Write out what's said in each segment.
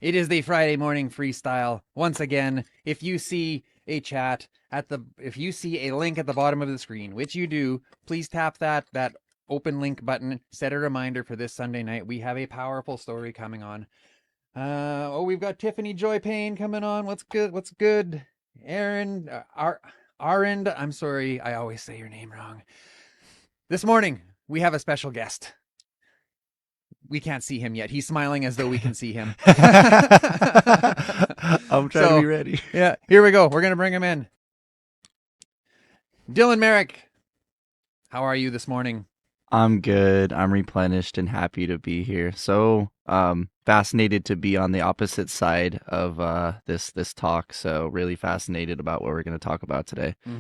It is the Friday morning freestyle. Once again, if you see a chat if you see a link at the bottom of the screen, which you do, please tap that open link button. Set a reminder for this Sunday night. We have a powerful story coming on. We've got Tiffany Joy Payne coming on. What's good? What's good? Aaron, Arend. I'm sorry, I always say your name wrong. This morning we have a special guest. We can't see him yet. He's smiling as though we can see him. I'm trying to be So, ready. yeah, here we go. We're going to bring him in. Dylan Merrick, how are you this morning? I'm good. I'm replenished and happy to be here. So, fascinated to be on the opposite side of this talk. So, really fascinated about what we're going to talk about today. So,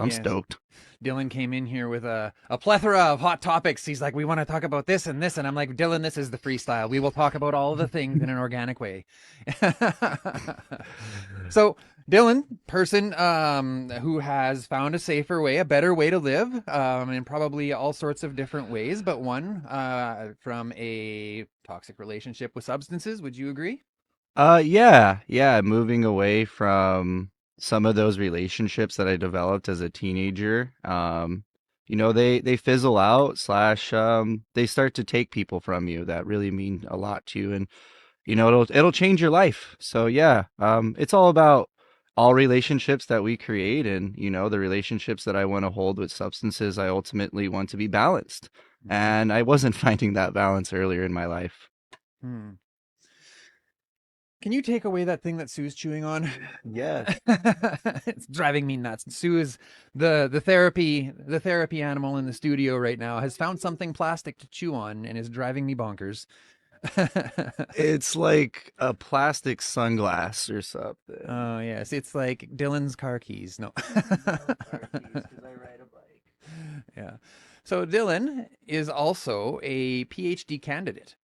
I'm Yes. stoked. Dylan came in here with a plethora of hot topics. He's like, we want to talk about this and this. And I'm like, Dylan, this is the freestyle. We will talk about all of the things in an organic way. So, Dylan, person who has found a safer way, a better way to live, in probably all sorts of different ways, but one from a toxic relationship with substances. Would you agree? Yeah, moving away from some of those relationships that I developed as a teenager. They fizzle out slash they start to take people from you that really mean a lot to you, and it'll change your life. So yeah, it's all about all relationships that we create, and the relationships that I want to hold with substances, I ultimately want to be balanced, Mm-hmm. and I wasn't finding that balance earlier in my life. Hmm. Can you take away that thing that Sue's chewing on? Yes. It's driving me nuts. Sue is the therapy animal in the studio right now has found something plastic to chew on and is driving me bonkers. It's like a plastic sunglass or something. Oh yes, it's like Dylan's car keys. No. No car keys because I ride a bike. Yeah. So Dylan is also a PhD candidate.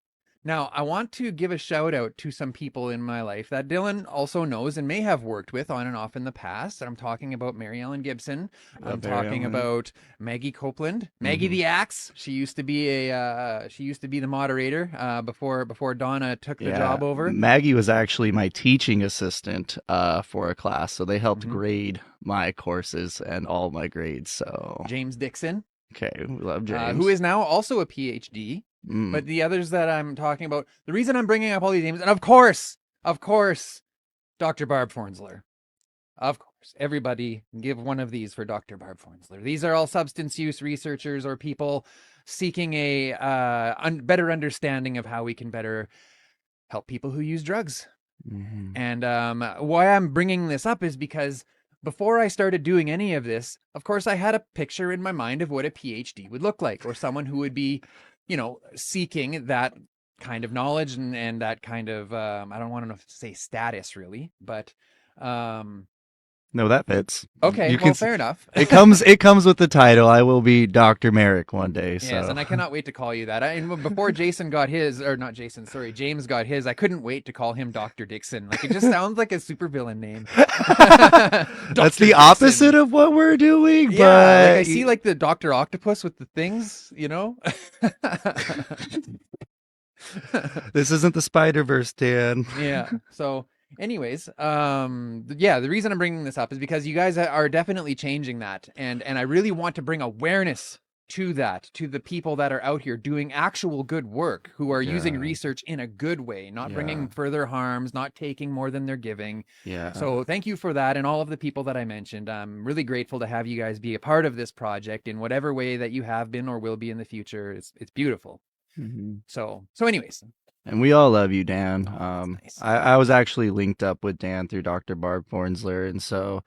Now, I want to give a shout out to some people in my life that Dylan also knows and may have worked with on and off in the past. I'm talking about Mary Ellen Gibson. I'm Love Barry talking Allen. about Maggie Copeland, Maggie Hmm. the Axe. She used to be the moderator before Donna took the Yeah, job over. Maggie was actually my teaching assistant for a class, so they helped Hmm. grade my courses and all my grades. So James Dixon, okay, we love who James. is now also a PhD. Mm. But the others that I'm talking about, the reason I'm bringing up all these names, and of course, Dr. Barb Fornsler. Of course, everybody give one of these for Dr. Barb Fornsler. These are all substance use researchers or people seeking a better understanding of how we can better help people who use drugs. Hmm. And why I'm bringing this up is because before I started doing any of this, of course, I had a picture in my mind of what a PhD would look like, or someone who would be, seeking that kind of knowledge and that kind of, I don't want to say status really, but um, No, that fits. okay, You can. well, fair enough. It comes with the title. I will be Dr. Merrick one day. Yes, So and I cannot wait to call you that. Before Jason got his, or not Jason, sorry, James got his, I couldn't wait to call him Dr. Dixon. Like, it just sounds like a supervillain name. that's Dr. the opposite Dixon. of what we're doing, Yeah, like I but see like the Dr. Octopus with the things. this isn't the Spider Verse, Dan. Yeah. So, anyways, yeah, the reason I'm bringing this up is because you guys are definitely changing that, and I really want to bring awareness to that, to the people that are out here doing actual good work, who are using Yeah, research in a good way, not yeah, bringing further harms, not taking more than they're giving. yeah. So, thank you for that, and all of the people that I mentioned. I'm really grateful to have you guys be a part of this project in whatever way that you have been or will be in the future. It's beautiful. Hmm. So anyways. And we all love you, Dan. Oh, that's nice. I was actually linked up with Dan through Dr. Barb Fornsler, and so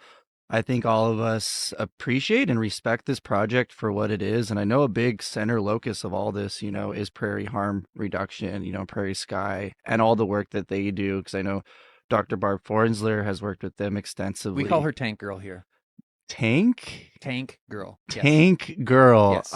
I think all of us appreciate and respect this project for what it is. And I know a big center locus of all this, is prairie harm reduction, Prairie Sky, and all Mhm. the work that they do. Because I know Dr. Barb Fornsler has worked with them We call extensively. her Tank Girl here. Tank? Tank Girl. Yes. Tank Girl. Yes.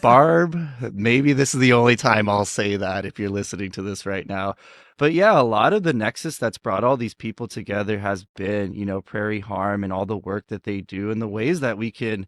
Barb, maybe this is the only time I'll say that if you're listening to this right now. But yeah, a lot of the nexus that's brought all these people together has been, Prairie Harm and all the work that they do and the ways that we can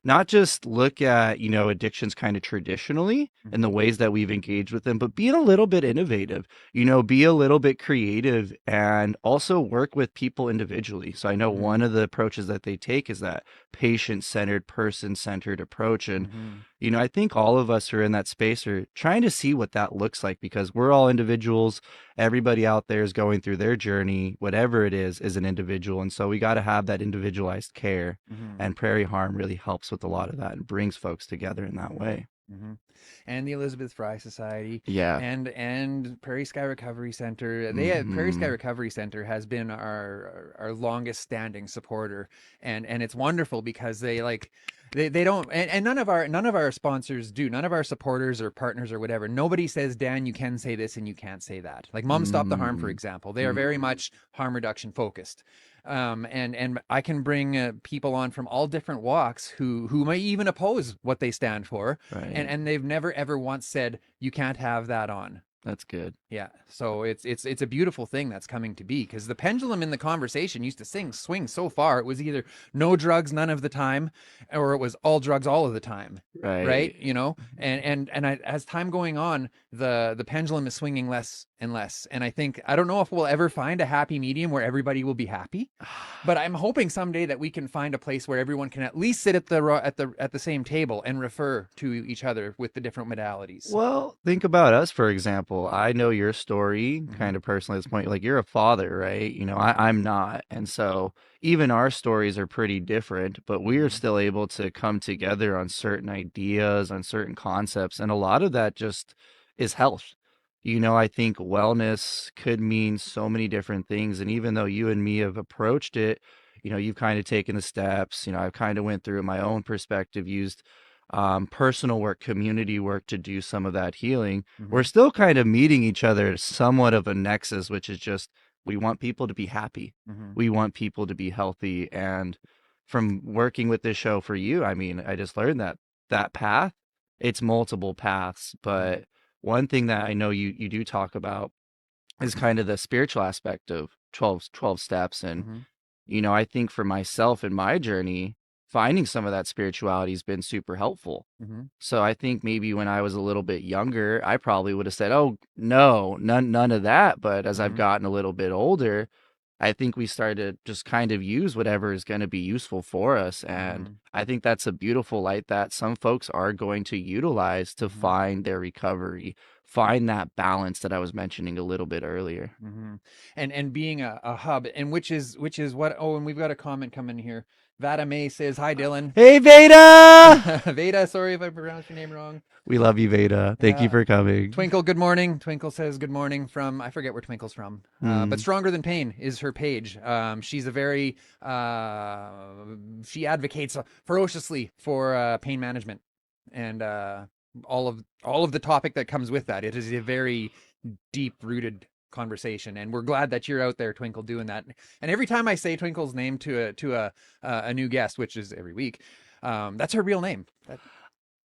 not just look at, addictions kind of traditionally and the Mhm. ways that we've engaged with them, but being a little bit innovative, be a little bit creative and also work with people individually. So I know one Mhm. of the approaches that they take is that patient-centered, person-centered approach. And, Mhm. I think all of us who are in that space are trying to see what that looks like because we're all individuals. Everybody out there is going through their journey, whatever it is an individual. And so we got to have that individualized care. Mhm. And Prairie Harm really helps with a lot of that and brings folks together in that Mhm. way. Mhm. And the Elizabeth Fry Society Yeah. and Prairie Sky Recovery Center. Prairie Sky Hmm. Recovery Center has been our longest standing supporter, and it's wonderful because they don't, and none of our sponsors do, none of our supporters or partners or whatever. Nobody says, Dan, you can say this and you can't say that. Like Mom Stop the Harm, for Mm. example, they are very Mm. much harm reduction focused. And I can bring people on from all different walks who may even oppose what they stand for, and Right. and they've never ever once said you can't have that on. That's good. Yeah, so it's a beautiful thing that's coming to be because the pendulum in the conversation used to swing so far. It was either no drugs none of the time, or it was all drugs all of the time, right? Right. As time going on, the pendulum is swinging less and less. And I don't know if we'll ever find a happy medium where everybody will be happy, but I'm hoping someday that we can find a place where everyone can at least sit at the same table and refer to each other with the different modalities. Well, think about us, for example. I know your story Hmm. kind of personally at this point. Like, you're a father, right? I'm not. And so even our stories are pretty different, but we are Hmm. still able to come together on certain ideas, on certain concepts. And a lot of that just is health. I think wellness could mean so many different things. And even though you and me have approached it, you've kind of taken the steps. I've kind of went through my own perspective, used personal work, community work to do some of that healing. We're Hmm. still kind of meeting each other at somewhat of a nexus, which is just we want people to be happy. Hmm. We want people to be healthy. And from working with this show for you, I mean, I just learned that that path, it's multiple paths. Hmm. But one thing that I know you do talk about is kind of the spiritual aspect of twelve steps. And Hmm. I think for myself in my journey, finding some of that spirituality has been super helpful. Hmm. So I think maybe when I was a little bit younger, I probably would have said, "Oh, no, none of that." But as I've Hmm. gotten a little bit older, I think we started to just kind of use whatever is going to be useful for us. And Hmm. I think that's a beautiful light that some folks are going to utilize to Hmm. find their recovery, find that balance that I was mentioning a little bit earlier. Hmm. And being a hub, and which is what. Oh, and we've got a comment coming here. Vada May says, "Hi, Dylan." Hey, Veda! Veda, sorry if I pronounced your name wrong. We love you, Veda. Thank you Yeah. for coming. Twinkle, good morning. Twinkle says good morning from, I forget where Twinkle's from, but Hmm. Stronger Than Pain is her page. She's a very, she advocates ferociously for pain management and all of the topic that comes with that. It is a very deep rooted conversation, and we're glad that you're out there, Twinkle, doing that. And every time I say Twinkle's name to a new guest, which is every week, that's her real name.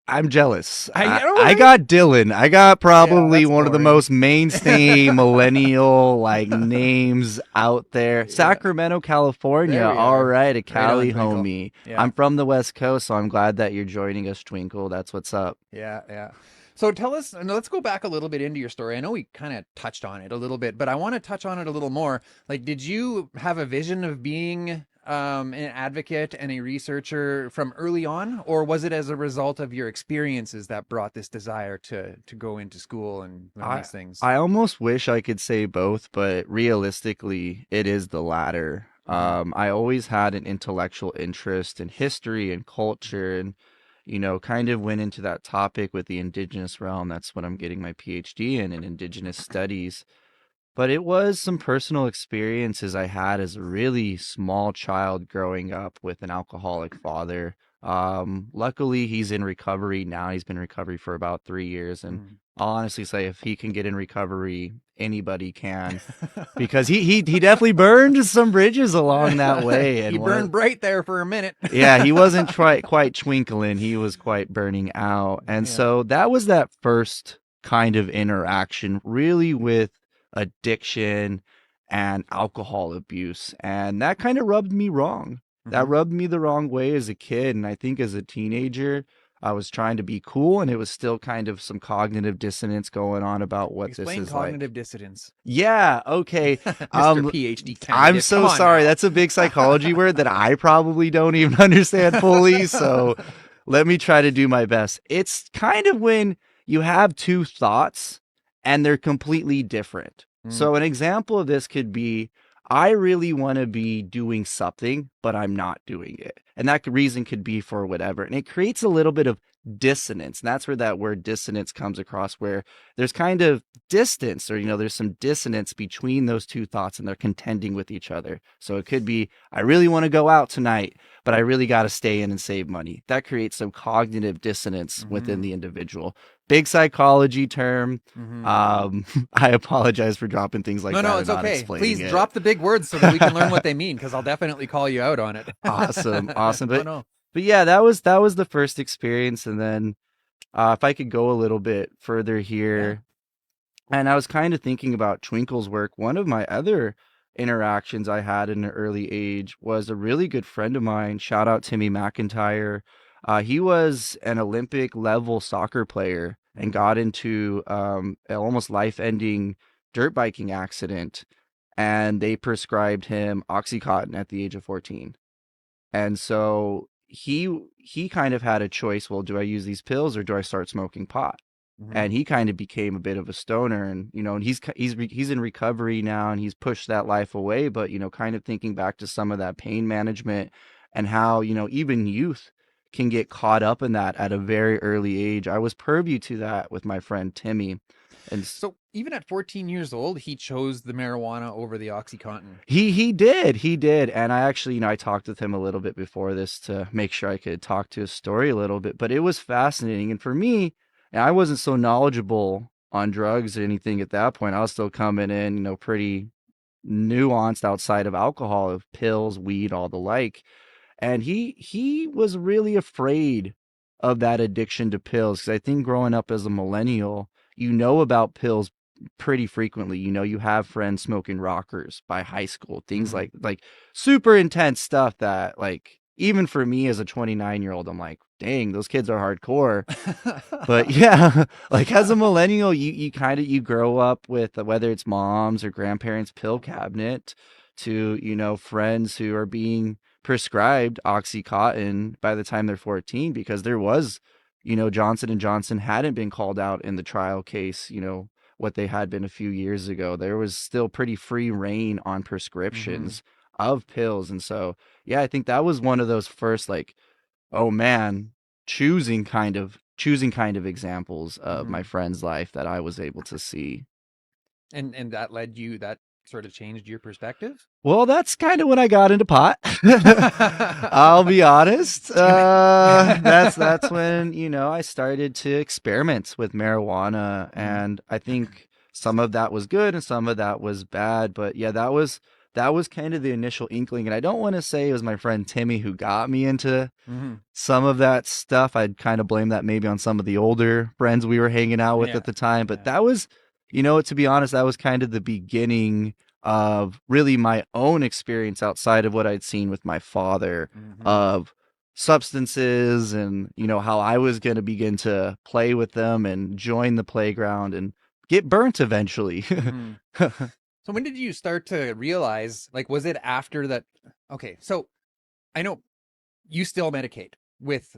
I'm jealous. I I, know, I right? got Dylan. I got Yeah, probably that's one of the boring. most mainstay millennial like names out there. Yeah. Sacramento, California. There we All are. right, a Right on, Cali Twinkle. homie. Yeah, I'm from the West Coast, so I'm glad that you're joining us, Twinkle. That's what's up. yeah, yeah. So tell us, no, let's go back a little bit into your story. I know we kind of touched on it a little bit, but I want to touch on it a little more. Like, did you have a vision of being an advocate and a researcher from early on, or was it as a result of your experiences that brought this desire to go into school and learn I these things? I almost wish I could say both, but realistically, it is the latter. Hmm. I always had an intellectual interest in history and culture, and kind of went into that topic with the indigenous realm. That's what I'm getting my PhD in indigenous studies. But it was some personal experiences I had as a really small child growing up with an alcoholic father. Luckily, he's in recovery now. He's been in recovery for about 3 years. And Hmm. I'll honestly say if he can get in recovery, anybody can. Because he definitely burned some bridges along that way. He And one of burned bright there for a minute. yeah, he wasn't quite twinkling. He was quite burning out. And Yeah. so that was that first kind of interaction really with addiction and alcohol abuse. And that kind of rubbed me wrong. That Mm-hmm. rubbed me the wrong way as a kid. And I think as a teenager, I was trying to be cool, and it was still kind of some cognitive dissonance going on about what this Explain is like. cognitive dissonance. Yeah, okay. Mr. Um, PhD I'm candidate. Come so on sorry. now. That's a big psychology word that I probably don't even understand fully. So let me try to do my best. It's kind of when you have two thoughts and they're completely different. Mm, So an example of this could be I really want to be doing something, but I'm not doing it. And that reason could be for whatever. And it creates a little bit of dissonance. And that's where that word dissonance comes across, where there's kind of distance, or there's some dissonance between those two thoughts and they're contending with each other. So it could be I really want to go out tonight, but I really got to stay in and save money. That creates some cognitive dissonance within mm-hmm. the individual. Big psychology term. Mm-hmm. I apologize for dropping things like No, that no, and it's not okay. explaining Please it. drop the big words so that we can learn what they mean, because I'll definitely call you out on it. Awesome, awesome. No, but no. but yeah, that was the first experience. And then if I could go a little bit further Yeah. here, and I was kind of thinking about Twinkle's work. One of my other interactions I had in an early age was a really good friend of mine. Shout out Timmy McIntyre. He was an Olympic level soccer player and Mm, got into an almost life ending dirt biking accident. And they prescribed him Oxycontin at the age of 14. And so he kind of had a choice. Well, do I use these pills or do I start smoking pot? mm-hmm. And he kind of became a bit of a stoner, and and he's in recovery now, and he's pushed that life away. But kind of thinking back to some of that pain management and how even youth can get caught up in that at a very early age. I was privy to that with my friend Timmy, and So even at 14 years old, he chose the marijuana over the OxyContin. he did. And I actually I talked with him a little bit before this to make sure I could talk to his story a little bit. But it was fascinating, and for me, and I wasn't so knowledgeable on drugs or anything at that point. I was still coming in, pretty nuanced outside of alcohol, of pills, weed, all the like. And he was really afraid of that addiction to pills, because I think growing up as a millennial, about pills pretty frequently. You have friends smoking rockers by high school, things Mm-hmm. like super intense stuff that, like, even for me as a 29-year-old, I'm like, dang, those kids are hardcore. But yeah, like as a millennial, you kind of you grow up with, whether it's mom's or grandparents' pill cabinet, to friends who are being prescribed Oxycontin by the time they're 14, because there was, Johnson and Johnson hadn't been called out in the trial case, what they had been a few years ago. There was still pretty free reign on Mm-hmm. prescriptions of pills. And so yeah, I think that was one of those first, like, oh man, choosing kind of examples of Mm-hmm. my friend's life that I was able to see. And that sort of changed your perspective? Well, that's kind of when I got into pot. I'll be honest. Damn it. That's when, I started to experiment with marijuana, Mhm. and I think some of that was good and some of that was bad. But yeah, that was kind of the initial inkling. And I don't want to say it was my friend Timmy who got me into Mhm. some of that stuff. I'd kind of blame that maybe on some of the older friends we were hanging out with Yeah. at the time. But Yeah. that was, to be honest, that was kind of the beginning of really my own experience outside of what I'd seen with my father, Mhm. of substances, and how I was going to begin to play with them and join the playground and get burnt eventually. Mhm. So when did you start to realize, like, was it after that? Okay, so I know you still medicate with.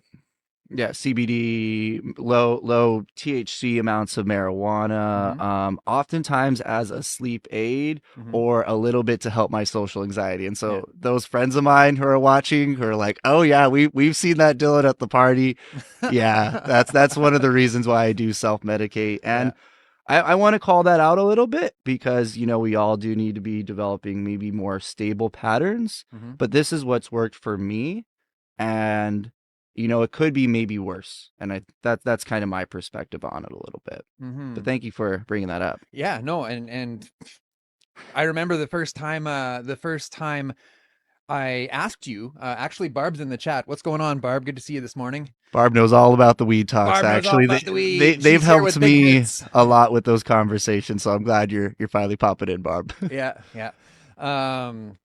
Yeah, CBD, low THC amounts of marijuana, Mhm. oftentimes as a sleep aid Mhm. or a little bit to help my social anxiety. And Yeah. so those friends of mine who are watching, who are like, "Oh yeah, we've seen that Dylan at the party." Yeah, that's one of the reasons why I do self-medicate. Yeah. And I want to call that out a little bit, because we all do need to be developing maybe more stable patterns. Mhm. But this is what's worked for me, and it could be maybe worse. And that's kind of my perspective on it a little bit. But Mhm. thank you for bringing that up. Yeah, no, and I remember the first time I asked you, actually Barb's in the chat. What's going on, Barb? Good to see you this morning. Barb knows all about the weed talks. Barb knows all Actually, about the they weed. they've She's here helped with Big me Mitts. a lot with those conversations, so I'm glad you're finally popping in, Barb. Yeah, yeah. Um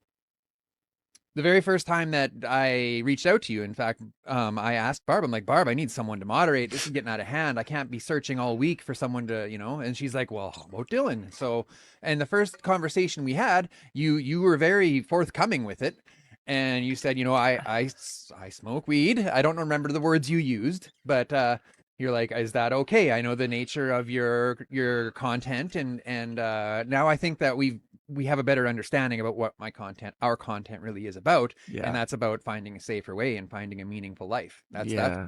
the very first time that I reached out to you, in fact, I asked Barb, I'm like, Barb, I need someone to moderate. This is getting out of hand. I can't be searching all week for someone to, and she's like, well, how about Dylan? So, and the first conversation we had, you were very forthcoming with it. And you said, I smoke weed. I don't remember the words you used, but you're like, is that okay? I know the nature of your content, and now I think that we have a better understanding about what our content really is about, and Yeah. that's about finding a safer way and finding a meaningful life. That's Yeah.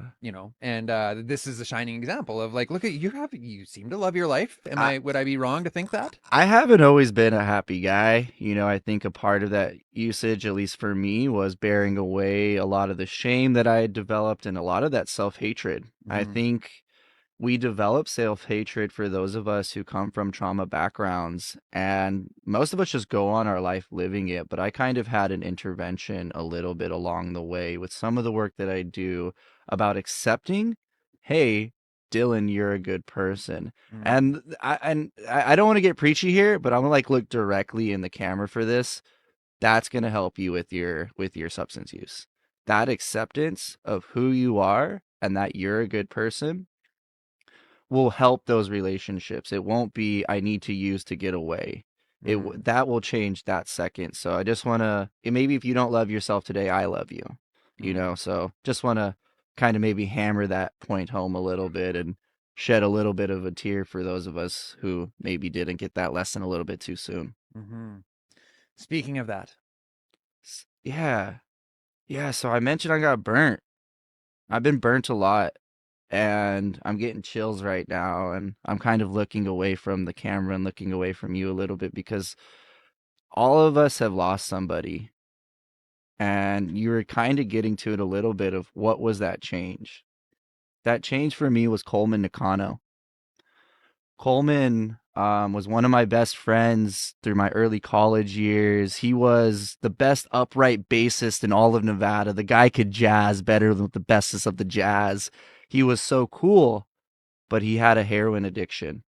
and this is a shining example of like, look at you seem to love your life. I Would I be wrong to think that? I haven't always been a happy guy. I think a part of that usage, at least for me, was bearing away a lot of the shame that I had developed and a lot of that self-hatred. I Mm-hmm. think we develop self-hatred for those of us who come from trauma backgrounds, and most of us just go on our life living it. But I kind of had an intervention a little bit along the way with some of the work that I do about accepting, hey, Dylan, you're a good person. And I don't want to get preachy here, but I'm gonna like look directly in the camera for this. That's gonna help you with your substance use. That acceptance of who you are and that you're a good person will help those relationships. It won't be I need to use to get away. Mm-hmm. That will change that second. So I just want to maybe if you don't love yourself today, I love you. Mm-hmm. So just want to kind of maybe hammer that point home a little bit and shed a little bit of a tear for those of us who maybe didn't get that lesson a little bit too soon. Mm-hmm. Speaking of that. Yeah. Yeah, so I mentioned I got burnt. I've been burnt a lot and I'm getting chills right now and I'm kind of looking away from the camera and looking away from you a little bit because all of us have lost somebody and you were kind of getting to it a little bit of what was that change. That change for me was Coleman Nakano. Coleman was one of my best friends through my early college years. He was the best upright bassist in all of Nevada. The guy could jazz better than the bestest of the jazz. He was so cool, but he had a heroin addiction.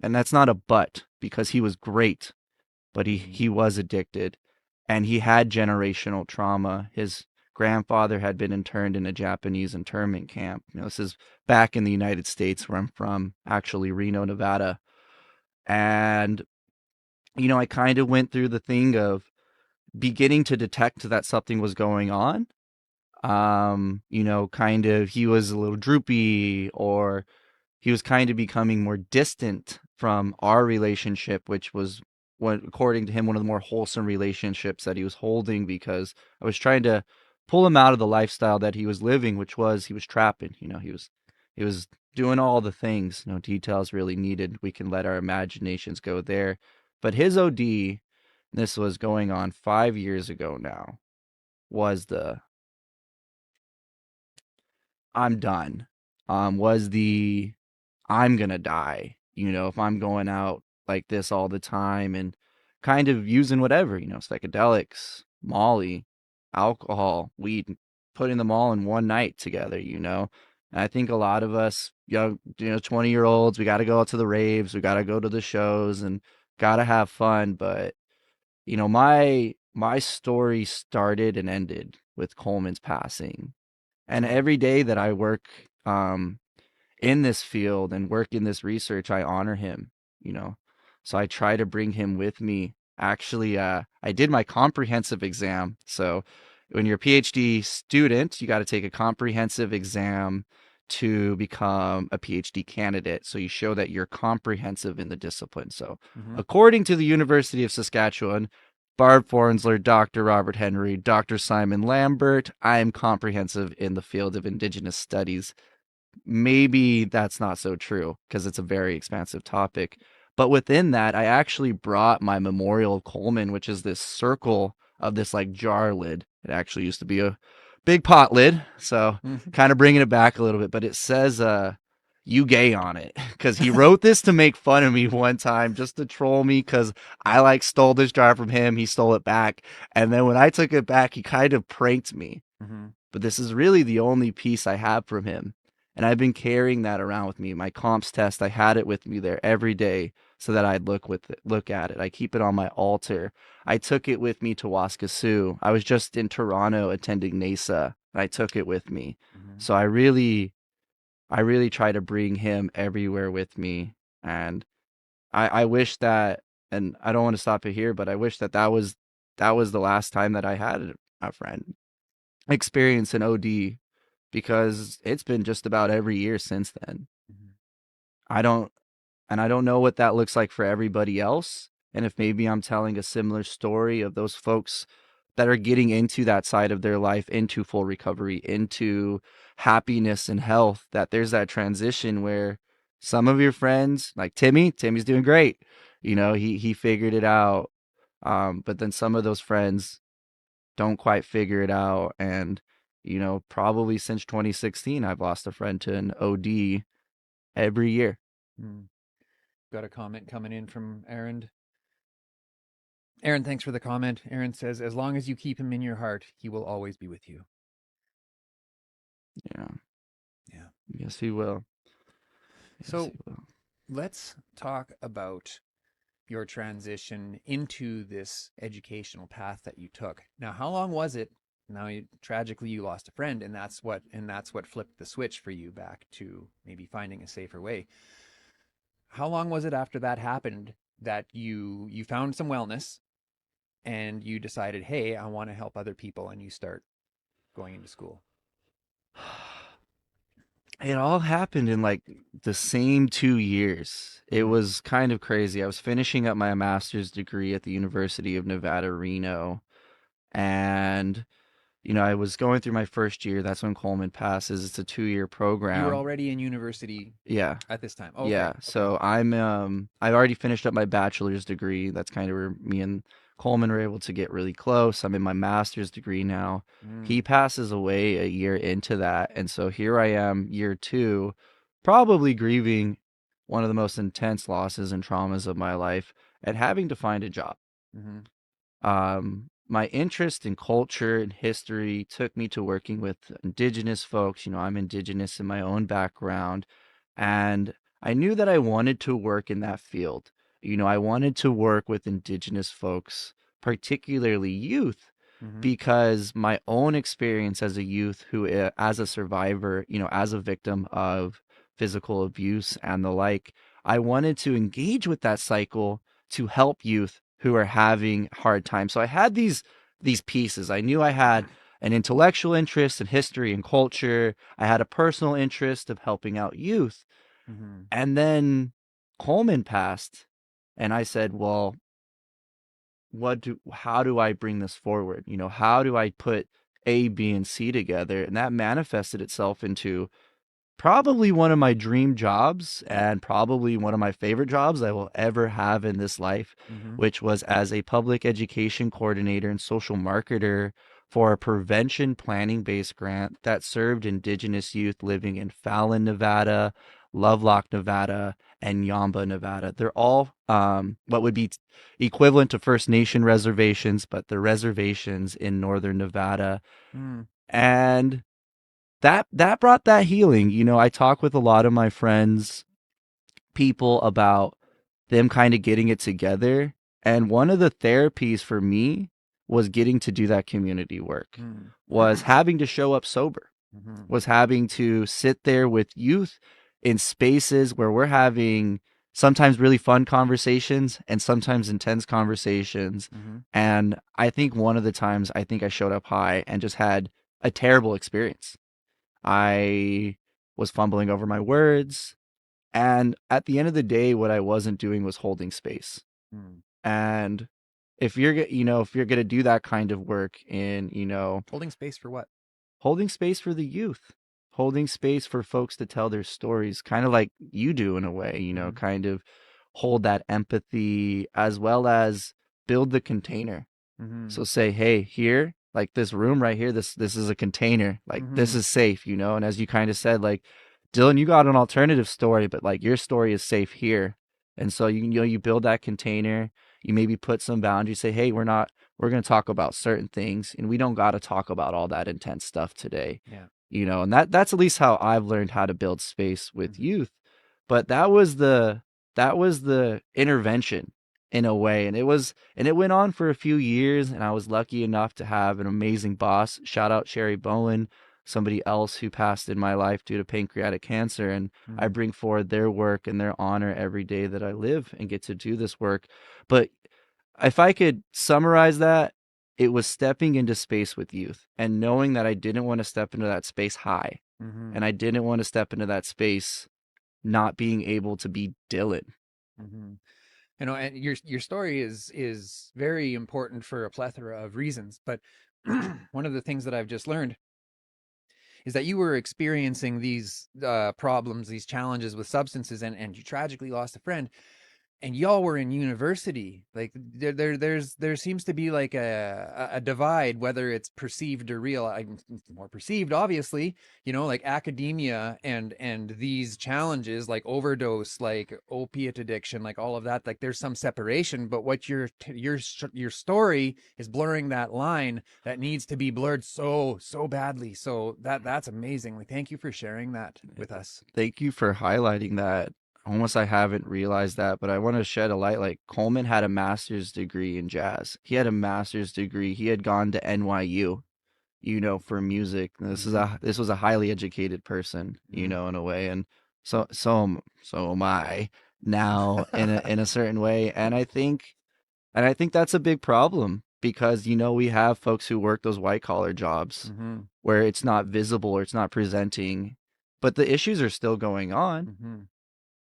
And that's not a but because he was great, but he Mm-hmm. he was addicted and he had generational trauma. His grandfather had been interned in a Japanese internment camp. This is back in the United States where I'm from, actually Reno, Nevada. And I kind of went through the thing of beginning to detect that something was going on. Kind of he was a little droopy or he was kind of becoming more distant from our relationship, which was what, according to him, one of the more wholesome relationships that he was holding because I was trying to pull him out of the lifestyle that he was living, which was he was trapping. He was doing all the things. No details really needed. We can let our imaginations go there. But his OD, this was going on 5 years ago now, was the I'm done. Was the I'm gonna die, if I'm going out like this all the time and kind of using whatever, psychedelics, Molly, alcohol, weed, putting them all in one night together. And I think a lot of us, 20-year-olds, we got to go out to the raves, we got to go to the shows and got to have fun. But, my story started and ended with Coleman's passing. And every day that I work, in this field and work in this research, I honor him, you know. So I try to bring him with me. Actually, I did my comprehensive exam. So when you're a PhD student, you got to take a comprehensive exam to become a PhD candidate. So you show that you're comprehensive in the discipline. So Mm-hmm. according to the University of Saskatchewan, Barb Fornsler, Dr. Robert Henry, Dr. Simon Lambert, I am comprehensive in the field of Indigenous studies. Maybe that's not so true because it's a very expansive topic. But within that, I actually brought my memorial of Coleman, which is this circle of this like jar lid. It actually used to be a big pot lid. So Mm-hmm. kind of bringing it back a little bit, but it says, you gay on it because he wrote this to make fun of me one time just to troll me because I like stole this jar from him. He stole it back. And then when I took it back, he kind of pranked me. Mm-hmm. But this is really the only piece I have from him. And I've been carrying that around with me. My comps test, I had it with me there every day. so that I'd look at it. I keep it on my altar. I took it with me to Waskasiu. I was just in Toronto attending NASA, and I took it with me. Mm-hmm. So I really try to bring him everywhere with me. And I wish that, and I don't want to stop it here, but I wish that that was the last time that I had a friend experience an OD, because it's been just about every year since then. Mm-hmm. I don't, and I don't know what that looks like for everybody else. And if maybe I'm telling a similar story of those folks that are getting into that side of their life, into full recovery, into happiness and health, that there's that transition where some of your friends, like Timmy's doing great. You know, he figured it out. But then some of those friends don't quite figure it out. And, you know, probably since 2016, I've lost a friend to an OD every year. Mm. Got a comment coming in from Aaron. Aaron, thanks for the comment. Aaron says, as long as you keep him in your heart, he will always be with you. Yeah. Yeah. Yes, he will. Yes, So he will. let's talk about your transition into this educational path that you took. Now, how long was it? Now, tragically, you lost a friend, and that's what flipped the switch for you back to maybe finding a safer way. How long was it after that happened that you found some wellness and you decided, hey, I want to help other people, and you start going into school? It all happened in like the same 2 years. It Mm-hmm. was kind of crazy. I was finishing up my master's degree at the University of Nevada, Reno, and you know, I was going through my first year. That's when Coleman passes. It's a 2-year You were program. already in university Yeah. at this time. Oh, okay, Yeah. okay. So I've already finished up my bachelor's degree. That's kind of where me and Coleman were able to get really close. I'm in my master's degree now. He Mm, passes away a year into that. And so here I am, year two, probably grieving one of the most intense losses and traumas of my life, and having to find a job. mm-hmm, My interest in culture and history took me to working with indigenous folks. You know, I'm indigenous in my own background, and I knew that I wanted to work in that field. You know, I wanted to work with indigenous folks, particularly youth, mm-hmm, because my own experience as a youth who, as a survivor, you know, as a victim of physical abuse and the like, I wanted to engage with that cycle to help youth who are having hard times. So I had these pieces. I knew I had an intellectual interest in history and culture. I had a personal interest of helping out youth. mm-hmm, And then Coleman passed, and I said, well, how do I bring this forward? You know, how do I put A, B, and C together? And that manifested itself into probably one of my dream jobs, and probably one of my favorite jobs I will ever have in this life, mm-hmm, which was as a public education coordinator and social marketer for a prevention planning based grant that served Indigenous youth living in Fallon, Nevada, Lovelock, Nevada, and Yamba, Nevada. They're all what would be equivalent to First Nation reservations, but they're reservations in northern Nevada. mm, And that brought that healing. You know, I talk with a lot of my friends, people, about them kind of getting it together. And one of the therapies for me was getting to do that community work, mm, was having to show up sober, mm-hmm, was having to sit there with youth in spaces where we're having sometimes really fun conversations and sometimes intense conversations. mm-hmm, And I think one of the times I think I showed up high and just had a terrible experience. I was fumbling over my words. And at the end of the day, what I wasn't doing was holding space. mm. And if you're, you know, if you're going to do that kind of work in, you know, Holding space for what? holding space for the youth, holding space for folks to tell their stories, kind of like you do in a way, you know, Mm-hmm, kind of hold that empathy as well as build the container. mm-hmm, So say, hey, here, like this room right here, this is a container. Like this mm-hmm, is safe, you know. And as you kind of said, like Dylan, you got an alternative story, but like your story is safe here. And so you know you build that container. You maybe put some boundaries. Say, hey, we're going to talk about certain things, and we don't got to talk about all that intense stuff today. yeah, You know, and that's at least how I've learned how to build space with mm-hmm, youth. But that was that was the intervention in a way. And it went on for a few years, and I was lucky enough to have an amazing boss. Shout out Sherry Bowen, somebody else who passed in my life due to pancreatic cancer. And I Mm. bring forward their work and their honor every day that I live and get to do this work. But if I could summarize that, it was stepping into space with youth and knowing that I didn't want to step into that space high, Mm-hmm. and I didn't want to step into that space not being able to be Dylan. Mm-hmm. And your story is very important for a plethora of reasons. But one of the things that I've just learned is that you were experiencing these problems, these challenges with substances, and you tragically lost a friend, and y'all were in university. Like there seems to be like a divide, whether it's perceived or real. I'm more perceived, obviously, like academia and these challenges like overdose, like opiate addiction, like all of that. Like there's some separation, but what your story is blurring that line that needs to be blurred so badly. So that's amazing. Like thank you for sharing that with us. Thank you for highlighting that. Almost I haven't realized that, but I want to shed a light. Like Coleman had a master's degree in jazz. He had a master's degree. He had gone to NYU, for music. This was a highly educated person, in a way. And so am I now in a certain way. And I think that's a big problem because we have folks who work those white collar jobs Mm-hmm. where it's not visible or it's not presenting, but the issues are still going on. Mm-hmm.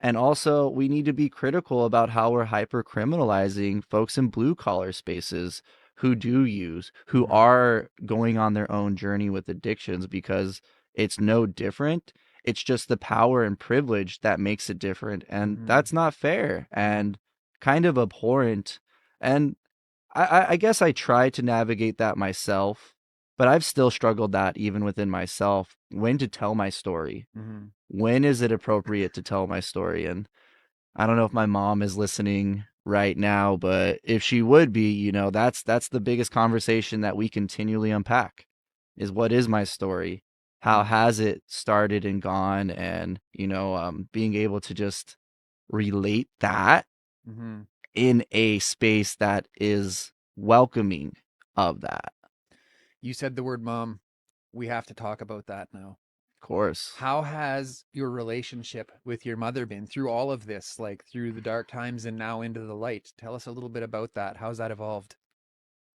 And also, we need to be critical about how we're hyper criminalizing folks in blue collar spaces who do use, who Mm-hmm. are going on their own journey with addictions, because it's no different. It's just the power and privilege that makes it different. And Mm-hmm. that's not fair and kind of abhorrent. And I guess I try to navigate that myself, but I've still struggled that even within myself, when to tell my story. Mm-hmm. When is it appropriate to tell my story? And I don't know if my mom is listening right now, but if she would be, that's the biggest conversation that we continually unpack is, what is my story? How has it started and gone? And, being able to just relate that Mm-hmm. in a space that is welcoming of that. You said the word mom. We have to talk about that now. Of course. How has your relationship with your mother been through all of this, like through the dark times and now into the light? Tell us a little bit about that. How's that evolved?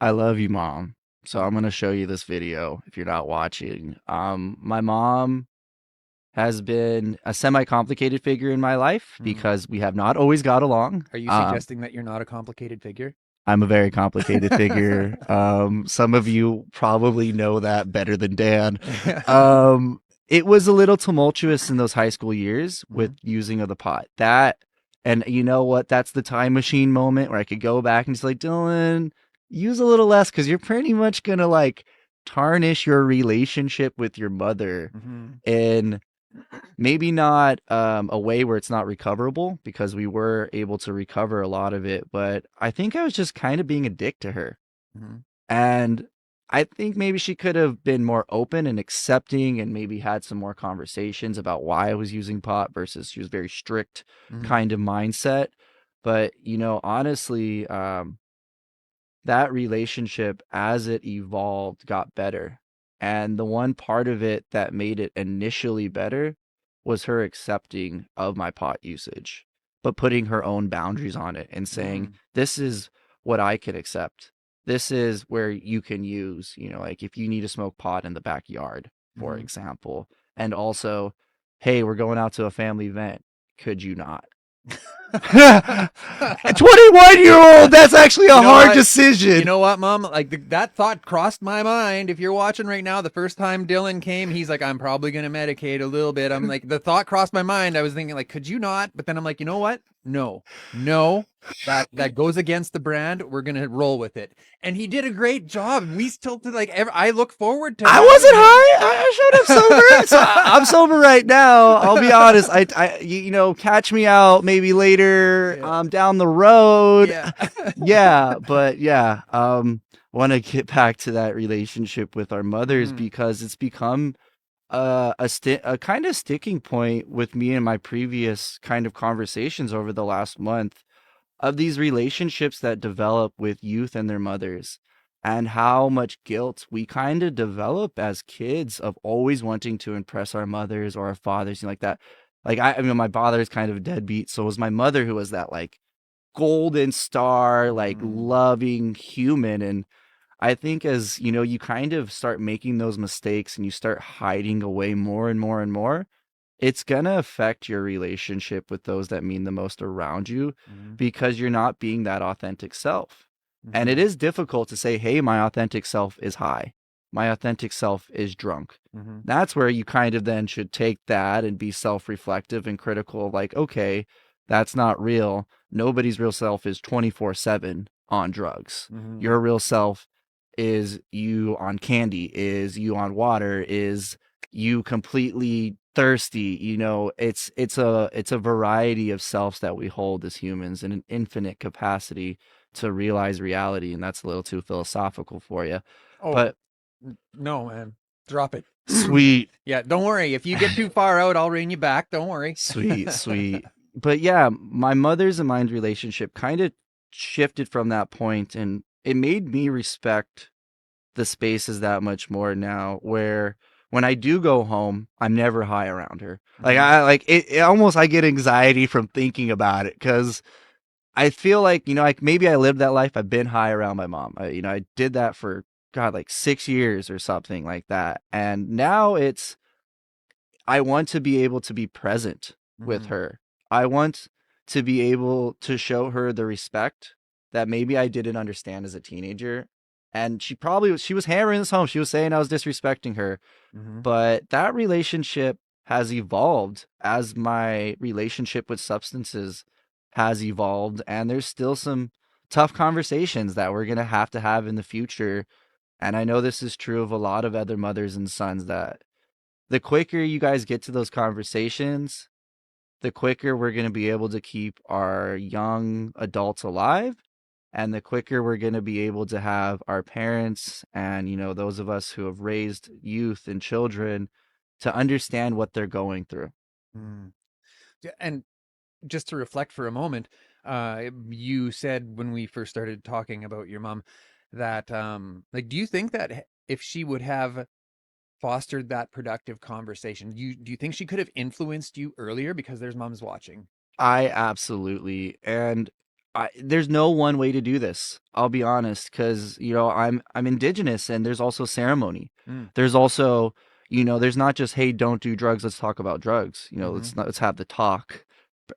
I love you, Mom. So I'm Mm-hmm. going to show you this video if you're not watching. My mom has been a semi-complicated figure in my life Mm. because we have not always got along. Are you suggesting that you're not a complicated figure? I'm a very complicated figure. Some of you probably know that better than Dan. It was a little tumultuous in those high school years with using of the pot. And you know what? That's the time machine moment where I could go back and just like, Dylan, use a little less because you're pretty much gonna like tarnish your relationship with your mother. Mm-hmm. And maybe not a way where it's not recoverable, because we were able to recover a lot of it. But I think I was just kind of being a dick to her. Mm-hmm. And I think maybe she could have been more open and accepting and maybe had some more conversations about why I was using pot versus she was very strict Mm-hmm. kind of mindset. But, honestly, that relationship as it evolved got better. And the one part of it that made it initially better was her accepting of my pot usage, but putting her own boundaries on it and saying, Mm-hmm. this is what I can accept. This is where you can use, like if you need to smoke pot in the backyard, for Mm-hmm. example. And also, hey, we're going out to a family event. Could you not? A 21-year-old, that's actually a hard what? decision. You know what, Mom? Like that thought crossed my mind. If you're watching right now, the first time Dylan came, he's like, I'm probably going to medicate a little bit. I'm like, the thought crossed my mind. I was thinking like, could you not? But then I'm like, you know what? No, that goes against the brand. We're going to roll with it. And he did a great job. We still I look forward to I having wasn't him. high. I showed up sober. So I'm sober right now. I'll be honest. Catch me out maybe later, Yeah. down the road. Yeah. Yeah, but yeah. Want to get back to that relationship with our mothers Mhm. because it's become a kind of sticking point with me in my previous kind of conversations over the last month of these relationships that develop with youth and their mothers, and how much guilt we kind of develop as kids of always wanting to impress our mothers or our fathers and like that. Like I mean, my father is kind of a deadbeat, so was my mother, who was that like golden star, like Mm, loving human. And I think as you know, you kind of start making those mistakes and you start hiding away more and more and more, it's gonna affect your relationship with those that mean the most around you, mm, because you're not being that authentic self. And it mm, is difficult to say, hey, my authentic self is high. My authentic self is drunk. mm, That's where you kind of then should take that and be self reflective and critical of, like, okay, that's not real. Nobody's real self is 24/7 on drugs. mm, Your real self is you on candy, is you on water, is you completely thirsty. It's a variety of selves that we hold as humans in an infinite capacity to realize reality, and that's a little too philosophical for you. Oh, But no, man. Drop it. sweet. Yeah, don't worry. If you get too far out, I'll rein you back. Don't worry. Sweet, sweet. But yeah, my mother's and mine's relationship kind of shifted from that point, and it made me respect the spaces that much more now, where when I do go home, I'm never high around her. Like Hmm. I like it almost, I get anxiety from thinking about it, cuz I feel like, like maybe I lived that life. I've been high around my mom. I did that for God, like 6 years or something like that. And now I want to be able to be present with Hmm. her. I want to be able to show her the respect that maybe I didn't understand as a teenager. And she was hammering this home. She was saying I was disrespecting her, Hmm. but that relationship has evolved as my relationship with substances has evolved, and there's still some tough conversations that we're going to have in the future. And I know this is true of a lot of other mothers and sons, that the quicker you guys get to those conversations, the quicker we're going to be able to keep our young adults alive, and the quicker we're going to be able to have our parents and, those of us who have raised youth and children to understand what they're going through. Mm. And just to reflect for a moment, you said when we first started talking about your mom that, like, do you think that if she would have fostered that productive conversation, do you think she could have influenced you earlier because there's moms watching? I absolutely, and there's no one way to do this. I'll be honest, because I'm indigenous, and there's also ceremony. Mm. There's also, there's not just, hey, don't do drugs. Let's talk about drugs. Hmm. Let's have the talk.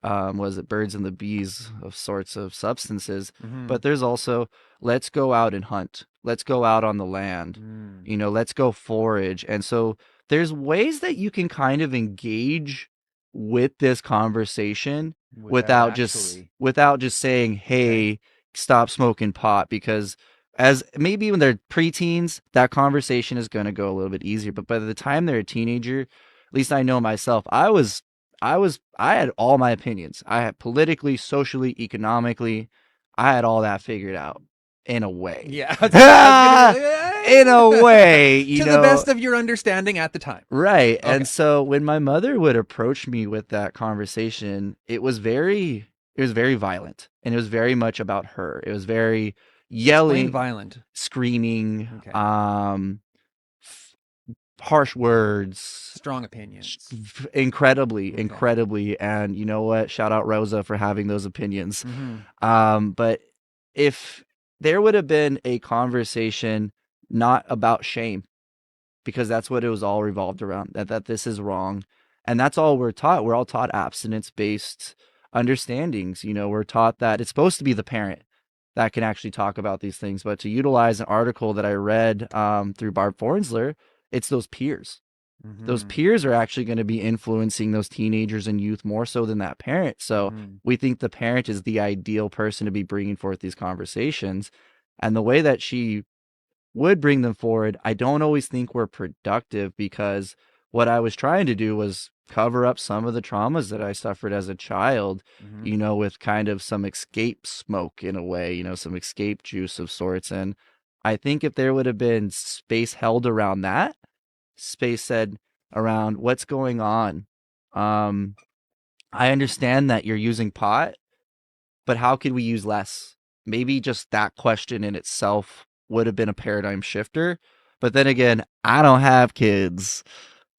Was it birds and the bees of sorts of substances? Hmm. But there's also, let's go out and hunt. Let's go out on the land. Mm. Let's go forage. And so there's ways that you can kind of engage with this conversation Without actually. without just saying, Okay. hey, stop smoking pot. Because as maybe when they're preteens, that conversation is going to go a little bit easier. But by the time they're a teenager, at least I know myself, I had all my opinions. I had politically, socially, economically, I had all that figured out in a way. Yeah, I was gonna In a way, to the best of your understanding at the time. right. Okay. And so when my mother would approach me with that conversation, it was very violent, and it was very much about her. It was very Explain yelling, violent. screaming, Okay. f- harsh words, Strong opinions. incredibly, Okay. incredibly. And you know what? Shout out Rosa for having those opinions. Mm-hmm. But if there would have been a conversation not about shame, because that's what it was all revolved around, that this is wrong, and that's all we're taught. We're all taught abstinence based understandings. We're taught that it's supposed to be the parent that can actually talk about these things, but to utilize an article that I read through Barb Fornsler, it's those peers. Those Mm-hmm. peers are actually going to be influencing those teenagers and youth more so than that parent. So Mm-hmm. we think the parent is the ideal person to be bringing forth these conversations, and the way that she would bring them forward, I don't always think were productive, because what I was trying to do was cover up some of the traumas that I suffered as a child, Mm-hmm. with kind of some escape smoke in a way, some escape juice of sorts. And I think if there would have been space held around that, space said, around what's going on. Um, I understand that you're using pot, but how could we use less? Maybe just that question in itself would have been a paradigm shifter. But then again, I don't have kids.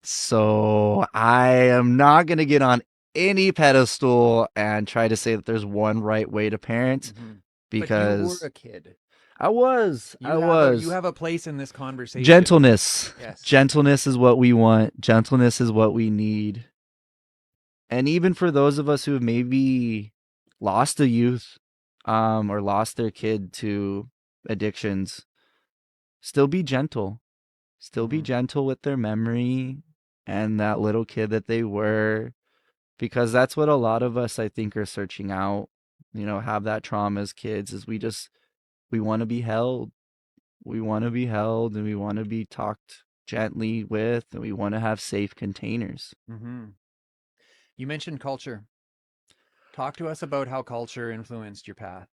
So I am not going to get on any pedestal and try to say that there's one right way to parent Hmm. But you were because a kid. I was. I You was. have a place in this conversation. Gentleness. Yes. Gentleness is what we want. Gentleness is what we need. And even for those of us who have maybe lost a youth or lost their kid to addictions, still be gentle. Still be Hmm. gentle with their memory and that little kid that they were, because that's what a lot of us I think are searching out, have that trauma as kids is we want to be held. We want to be held and we want to be talked gently with and we want to have safe containers. Hmm. You mentioned culture. Talk to us about how culture influenced your path.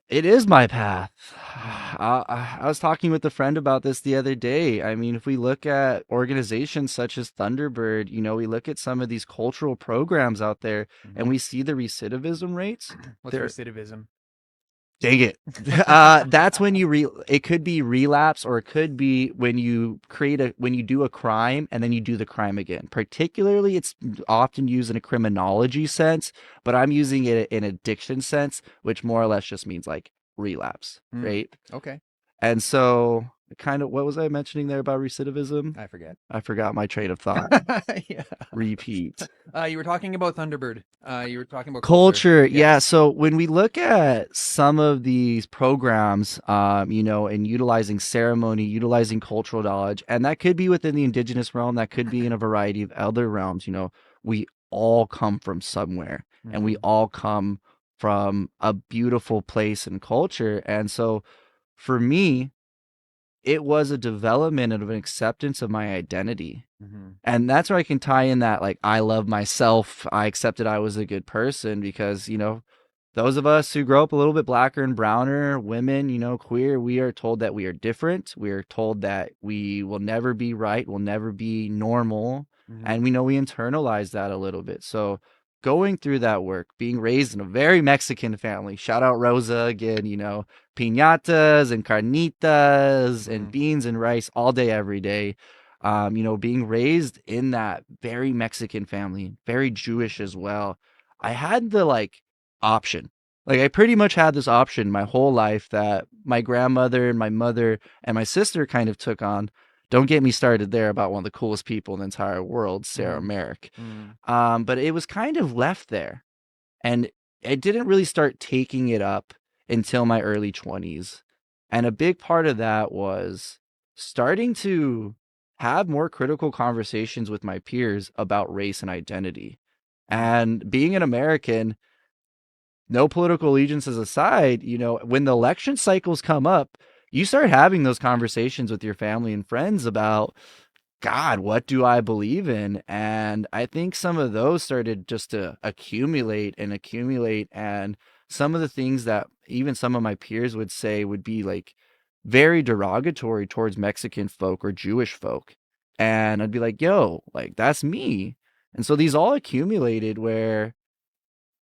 It is my path. Mm. I was talking with a friend about this the other day. I mean, if we look at organizations such as Thunderbird, we look at some of these cultural programs out there and Hmm. we see the recidivism rates. What's They're recidivism? Dang it. That's when it could be relapse or it could be when you when you do a crime and then you do the crime again. Particularly, it's often used in a criminology sense, but I'm using it in addiction sense, which more or less just means like relapse, Mm. right? Okay. And so kind of what was I mentioning there about recidivism? I forget. I forgot my train of thought. Yeah. Repeat. You were talking about Thunderbird. You were talking about culture. Culture, yeah. Yes. So when we look at some of these programs, and utilizing ceremony, utilizing cultural knowledge, and that could be within the indigenous realm, that could be in a variety of other realms, we all come from somewhere and we Hmm. all come from a beautiful place and culture. And so for me, it was a development of an acceptance of my identity. Hmm. And that's where I can tie in that, like, I love myself. I accepted I was a good person because, those of us who grow up a little bit blacker and browner, women, queer, we are told that we are different. We are told that we will never be right, will never be normal. Hmm. And we know we internalize that a little bit. So going through that work, being raised in a very Mexican family, shout out Rosa again, piñatas and carnitas and Hmm. beans and rice all day, every day. Being raised in that very Mexican family, very Jewish as well. I had the option. Like I pretty much had this option my whole life that my grandmother and my mother and my sister kind of took on. Don't get me started there about one of the coolest people in the entire world, Sarah Hmm. Merrick. Hmm. But it was kind of left there. And I didn't really start taking it up until my early 20s. And a big part of that was starting to have more critical conversations with my peers about race and identity. Hmm. And being an American, no political allegiances aside, when the election cycles come up, you start having those conversations with your family and friends about, God, what do I believe in? And I think some of those started just to accumulate and accumulate. And some of the things that even some of my peers would say would be like very derogatory towards Mexican folk or Jewish folk. And I'd be like, yo, like that's me. And so these all accumulated where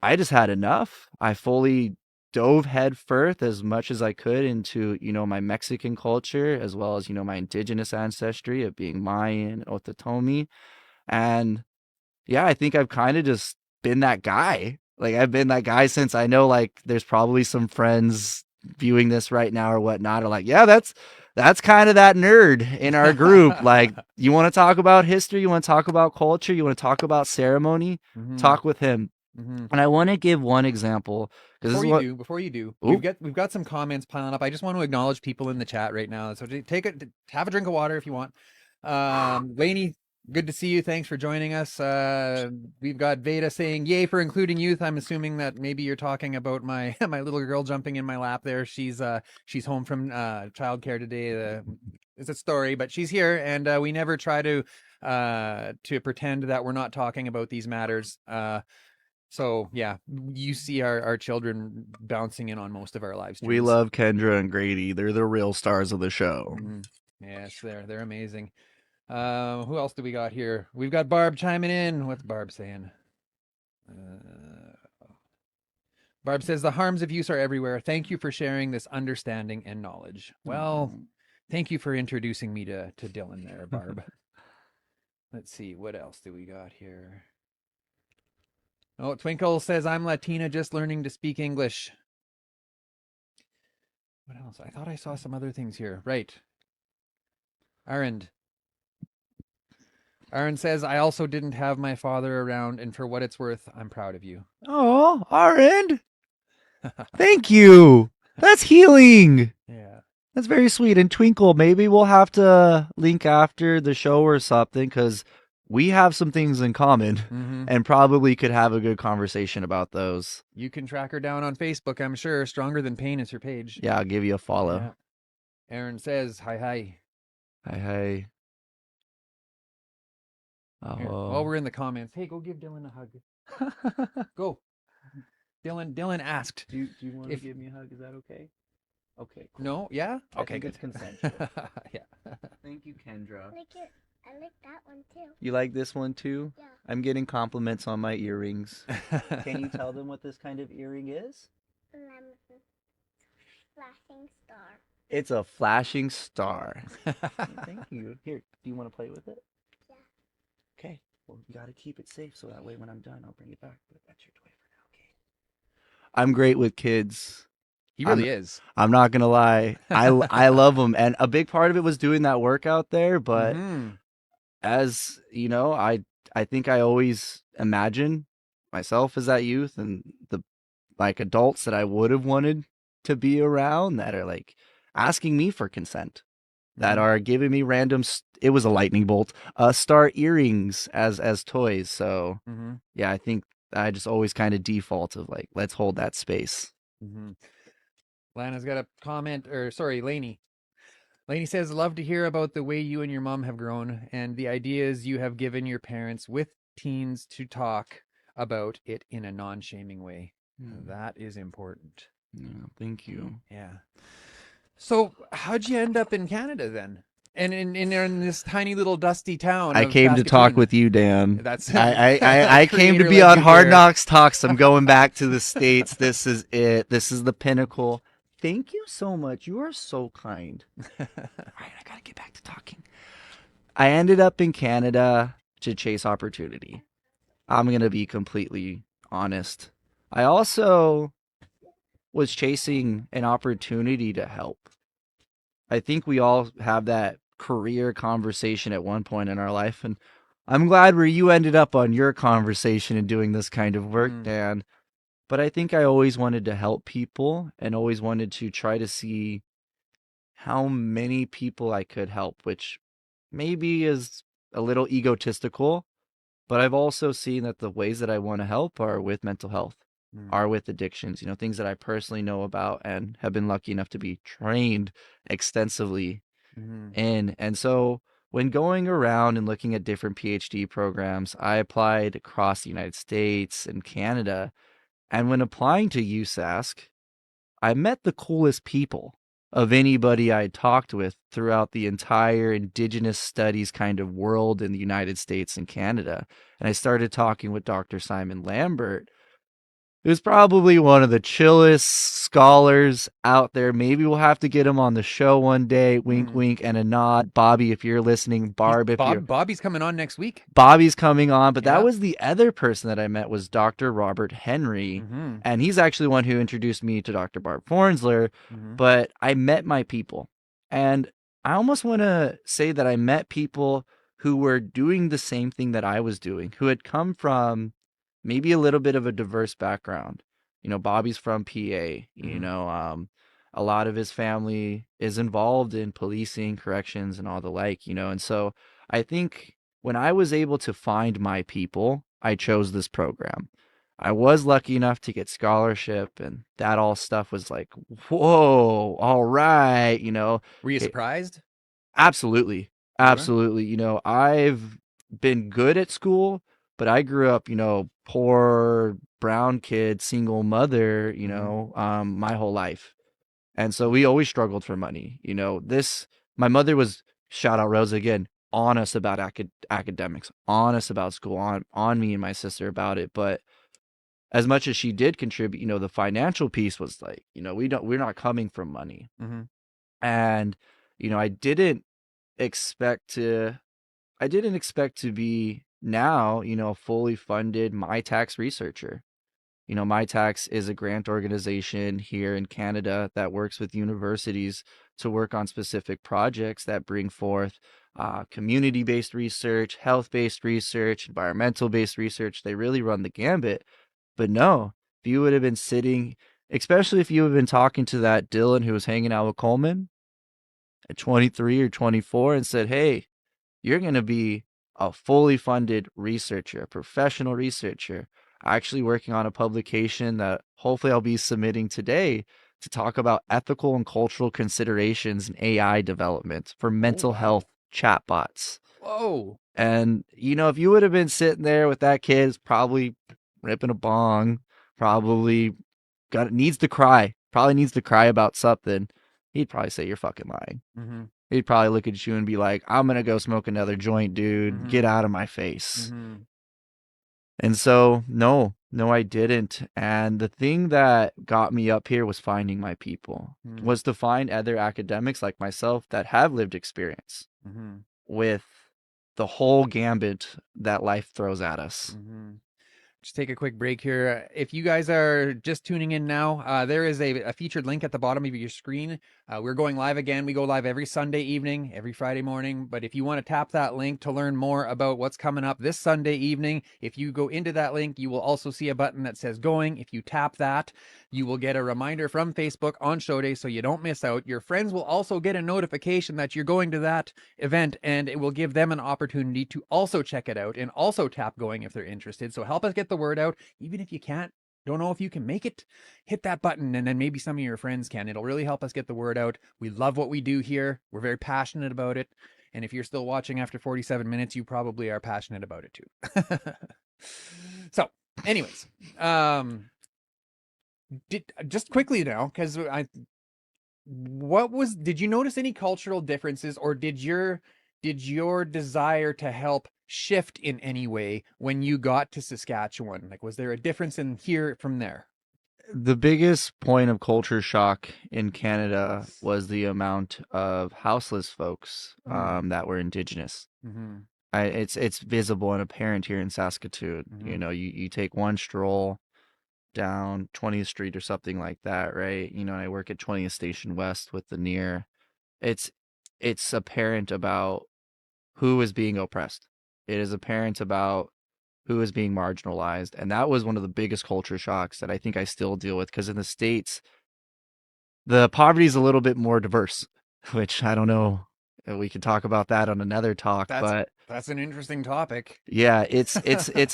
I just had enough. I fully dove head first as much as I could into, my Mexican culture as well as, my indigenous ancestry of being Mayan, Ototomi. And yeah, I think I've kind of just been that guy. Like I've been that guy since I know like there's probably some friends viewing this right now or whatnot are like, yeah, that's kind of that nerd in our group. Like you want to talk about history, you want to talk about culture, you want to talk about ceremony, Hmm. talk with him. Hmm. And I want to give one example because this is what. Before you do, Oop. we've got some comments piling up. I just want to acknowledge people in the chat right now. So have a drink of water if you want. Lainey, good to see you. Thanks for joining us. We've got Veda saying, "Yay for including youth." I'm assuming that maybe you're talking about my my little girl jumping in my lap. There, she's home from childcare today. It's a story, but she's here, and we never try to pretend that we're not talking about these matters. So yeah, you see our children bouncing in on most of our live We streams. love Kendra and Grady. They're the real stars of the show. Mhm. Yes, they're amazing. Who else do we got here? We've got Barb chiming in. What's Barb saying? Barb says the harms of use are everywhere. Thank you for sharing this understanding and knowledge. Well, thank you for introducing me to Dylan there, Barb. Let's see, what else do we got here? Oh, Twinkle says I'm Latina, just learning to speak English. What else? I thought I saw some other things here. Right. Arend. Aaron says, I also didn't have my father around, and for what it's worth, I'm proud of you. Oh, Arend. Thank you. That's healing. Yeah. That's very sweet. And Twinkle, maybe we'll have to link after the show or something because we have some things in common and probably could have a good conversation about those. You can track her down on Facebook, I'm sure. Stronger Than Pain is her page. Yeah, I'll give you a follow. Yeah. Aaron says, hi, hi. Hi, hi. While we're in the comments, hey, go give Dylan a hug. Go. Dylan asked. Do you want to give me a hug? Is that okay? Okay. Cool. No? Yeah? Okay, good. good. It's consensual. Yeah. Thank you, Kendra. I like that one too. You like this one too? Yeah. I'm getting compliments on my earrings. Can you tell them what this kind of earring is? Flashing star. It's a flashing star. Thank you. Here, do you want to play with it? Yeah. Okay. Well, you got to keep it safe so that way when I'm done, I'll bring it back. But that's your toy for now, okay? I'm great with kids. He really is. I'm not going to lie. I love them. And a big part of it was doing that workout there. But as you know, I think I always imagine myself as that youth and the like adults that I would have wanted to be around that are like asking me for consent, that are giving me random it was a lightning bolt, star earrings as toys. So yeah, I think I just always kind of default of like, let's hold that space. Lana's got a comment, or sorry, Lainey. Lainey says, love to hear about the way you and your mom have grown and the ideas you have given your parents with teens to talk about it in a non-shaming way. That is important. Yeah, thank you. Yeah. So how'd you end up in Canada then? And in this tiny little dusty town. I came to talk with you, Dan. That's I came to be on Hard Knocks Talks. I'm going back to the States. This is it. This is the pinnacle. Thank you so much. You are so kind. All right, I gotta get back to talking. I ended up in Canada to chase opportunity. I'm gonna be completely honest. I also was chasing an opportunity to help. I think we all have that career conversation at one point in our life, and I'm glad where you ended up on your conversation and doing this kind of work, Dan. But I think I always wanted to help people and always wanted to try to see how many people I could help, which maybe is a little egotistical, but I've also seen that the ways that I want to help are with mental health, are with addictions, things that I personally know about and have been lucky enough to be trained extensively in. And so when going around and looking at different PhD programs, I applied across the United States and Canada. And when applying to USask, I met the coolest people of anybody I talked with throughout the entire Indigenous studies kind of world in the United States and Canada. And I started talking with Dr. Simon Lambert, who's probably one of the chillest scholars out there. Maybe we'll have to get him on the show one day. Wink, wink, and a nod. Bobby, if you're listening. Barb, if you're... Bobby's coming on next week. Bobby's coming on, but that was the other person that I met was Dr. Robert Henry. And he's actually the one who introduced me to Dr. Barb Fornsler. But I met my people. And I almost want to say that I met people who were doing the same thing that I was doing, who had come from maybe a little bit of a diverse background. Bobby's from PA, a lot of his family is involved in policing, corrections, and all the like, and so I think when I was able to find my people, I chose this program. I was lucky enough to get scholarship, and that all stuff was like, whoa, all right, Were you surprised? Absolutely. Absolutely. I've been good at school, but I grew up, poor brown kid, single mother, my whole life. And so we always struggled for money. My mother was, shout out Rosa again, on us about academics, on us about school, on me and my sister about it. But as much as she did contribute, the financial piece was like, we're not coming from money. Mm-hmm. And, I didn't expect to be now, a fully funded My Tax researcher. My Tax is a grant organization here in Canada that works with universities to work on specific projects that bring forth community-based research, health-based research, environmental-based research. They really run the gambit. But no, if you would have been sitting, especially if you have been talking to that Dylan who was hanging out with Coleman at 23 or 24 and said, hey, you're going to be a fully funded researcher, a professional researcher, actually working on a publication that hopefully I'll be submitting today to talk about ethical and cultural considerations in AI development for mental health chatbots. Whoa. And, if you would have been sitting there with that kid, probably ripping a bong, probably needs to cry about something, he'd probably say, you're fucking lying. Mm-hmm. He'd probably look at you and be like, I'm going to go smoke another joint, dude. Mm-hmm. Get out of my face. Mm-hmm. And so, no, I didn't. And the thing that got me up here was finding my people, was to find other academics like myself that have lived experience with the whole gambit that life throws at us. Just take a quick break here. If you guys are just tuning in now, there is a featured link at the bottom of your screen. We're going live again. We go live every Sunday evening, every Friday morning. But if you want to tap that link to learn more about what's coming up this Sunday evening, if you go into that link, you will also see a button that says going. If you tap that, you will get a reminder from Facebook on show day so you don't miss out. Your friends will also get a notification that you're going to that event, and it will give them an opportunity to also check it out and also tap going if they're interested. So help us get the word out. Even if you don't know if you can make it, hit that button, and then maybe some of your friends can. It'll really help us get the word out. We love what we do here. We're very passionate about it. And if you're still watching after 47 minutes, you probably are passionate about it too. So anyways, just quickly now, because did you notice any cultural differences, or did your desire to help shift in any way when you got to Saskatchewan? Like, was there a difference in here from there? The biggest point of culture shock in Canada was the amount of houseless folks that were Indigenous. It's visible and apparent here in Saskatoon. You take one stroll down 20th Street or something like that, right? I work at 20th Station West with the near. It's apparent about who is being oppressed. It is apparent about who is being marginalized. And that was one of the biggest culture shocks that I think I still deal with, because in the States, the poverty is a little bit more diverse, which I don't know. We could talk about that on another talk, but that's an interesting topic. Yeah, it's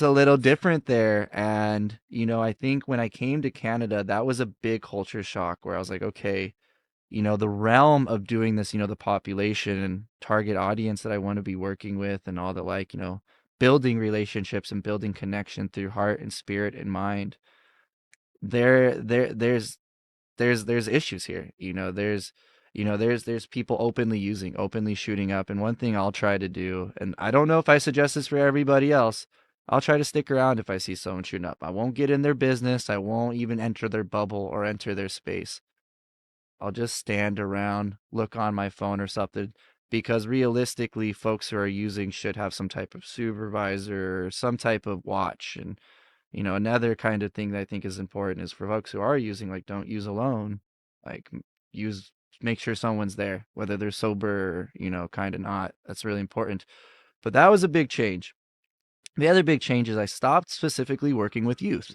a little different there. And, I think when I came to Canada, that was a big culture shock where I was like, okay, the realm of doing this, the population and target audience that I want to be working with and all the building relationships and building connection through heart and spirit and mind. There's issues here. There's people openly shooting up. And one thing I'll try to do, and I don't know if I suggest this for everybody else, I'll try to stick around if I see someone shooting up. I won't get in their business. I won't even enter their bubble or enter their space. I'll just stand around, look on my phone or something, because realistically, folks who are using should have some type of supervisor or some type of watch. And, another kind of thing that I think is important is for folks who are using, don't use alone, make sure someone's there, whether they're sober or, kind of not. That's really important. But that was a big change. The other big change is I stopped specifically working with youth.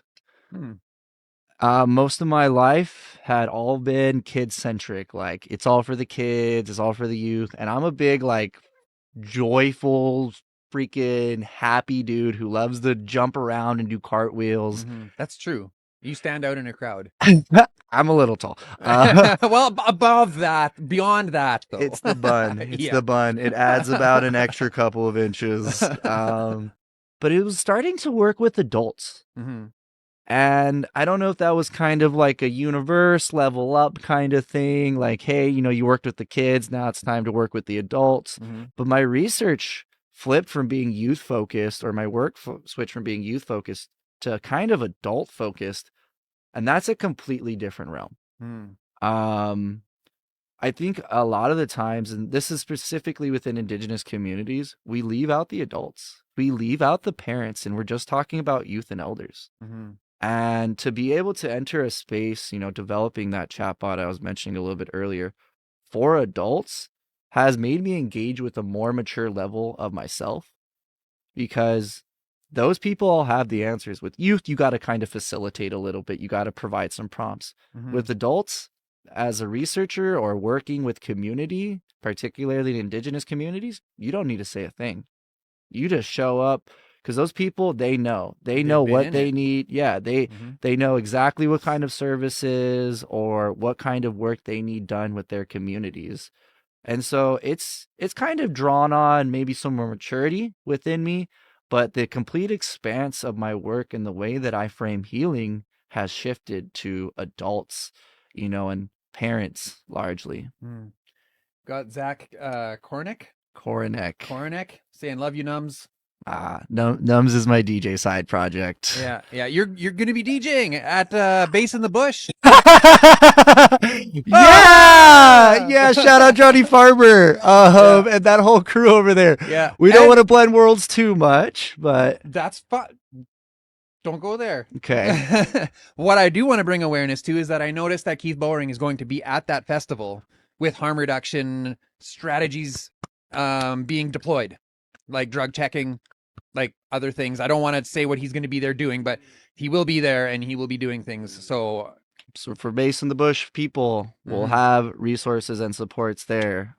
Most of my life had all been kid-centric. Like, it's all for the kids, it's all for the youth. And I'm a big, joyful, freaking happy dude who loves to jump around and do cartwheels. That's true. You stand out in a crowd. I'm a little tall. Well, above that, beyond that, though. It's the bun. The bun. It adds about an extra couple of inches. But it was starting to work with adults. And I don't know if that was kind of like a universe level up kind of thing. Like, hey, you worked with the kids. Now it's time to work with the adults. Mm-hmm. But my research flipped from being youth focused, or my work switched from being youth focused to kind of adult focused. And that's a completely different realm. Mm. Um, I think a lot of the times, and this is specifically within Indigenous communities, we leave out the adults, we leave out the parents, and we're just talking about youth and elders. Mm-hmm. And to be able to enter a space, developing that chatbot I was mentioning a little bit earlier for adults has made me engage with a more mature level of myself, because those people all have the answers. With youth, you got to kind of facilitate a little bit. You got to provide some prompts. Mm-hmm. With adults, as a researcher or working with community, particularly Indigenous communities, you don't need to say a thing. You just show up, because those people, they know They've been what in they it. need. Yeah, Mm-hmm. they know exactly what kind of services or what kind of work they need done with their communities. And so it's kind of drawn on maybe some more maturity within me, but the complete expanse of my work and the way that I frame healing has shifted to adults, and parents largely. Mm. Got Zach Kornick Coronek. saying love you, Nums. Nums is my DJ side project. Yeah. You're gonna be DJing at Bass in the Bush. Yeah. Shout out Johnny Farmer, and that whole crew over there. Yeah. We don't And want to blend worlds too much, but that's fun. Don't go there. okay. What I do want to bring awareness to is that I noticed that Keith Bowering is going to be at that festival with harm reduction strategies being deployed, like drug checking, like other things. I don't want to say what he's going to be there doing, but he will be there and he will be doing things. So For Base in the Bush people, we'll have resources and supports there.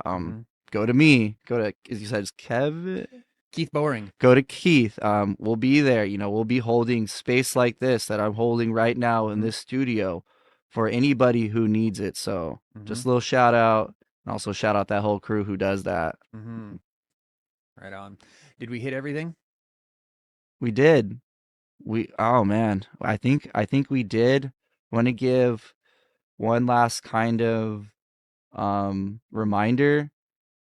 Go to me. Go to, as you said, it's Kev. Keith Bowering. Go to Keith. We'll be there. We'll be holding space like this that I'm holding right now in this studio for anybody who needs it. So just a little shout out, and also shout out that whole crew who does that. Right on. Did we hit everything? We did. Oh man, I think we did. Want to give one last kind of reminder,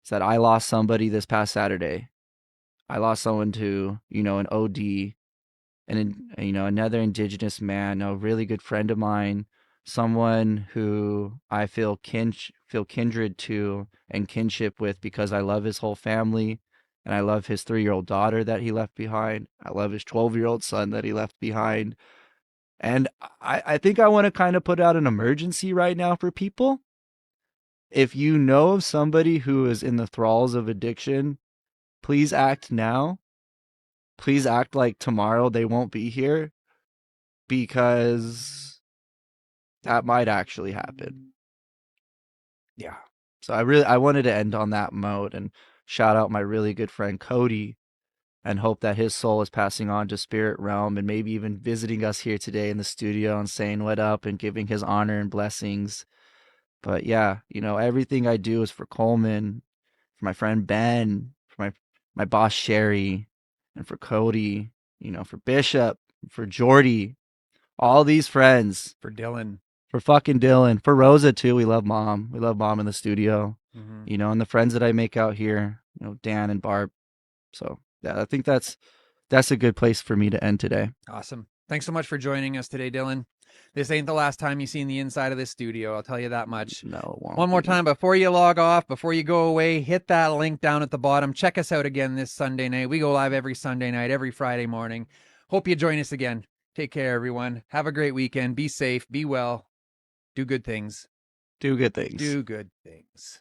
is that I lost somebody this past Saturday. I lost someone to, an OD, and another Indigenous man, a really good friend of mine, someone who I feel kindred to and kinship with, because I love his whole family, and I love his 3-year-old daughter that he left behind. I love his 12-year-old son that he left behind. And I think I want to kind of put out an emergency right now for people. If you know of somebody who is in the thralls of addiction, please act now. Please act like tomorrow they won't be here, because that might actually happen. Yeah. So I wanted to end on that mode and shout out my really good friend Cody, and hope that his soul is passing on to spirit realm, and maybe even visiting us here today in the studio and saying what up and giving his honor and blessings. But yeah, everything I do is for Coleman, for my friend Ben, for my boss Sherry, and for Cody, for Bishop, for Jordy, all these friends, For Dylan. for fucking Dylan, for Rosa too. We love mom. We love mom in the studio, and the friends that I make out here, Dan and Barb. So yeah, I think that's a good place for me to end today. Awesome. Thanks so much for joining us today, Dylan. This ain't the last time you've seen the inside of this studio. I'll tell you that much. No, it won't One more be. time before you log off, before you go away, hit that link down at the bottom. Check us out again this Sunday night. We go live every Sunday night, every Friday morning. Hope you join us again. Take care, everyone. Have a great weekend. Be safe. Be well. Do good things. Do good things. Do good things.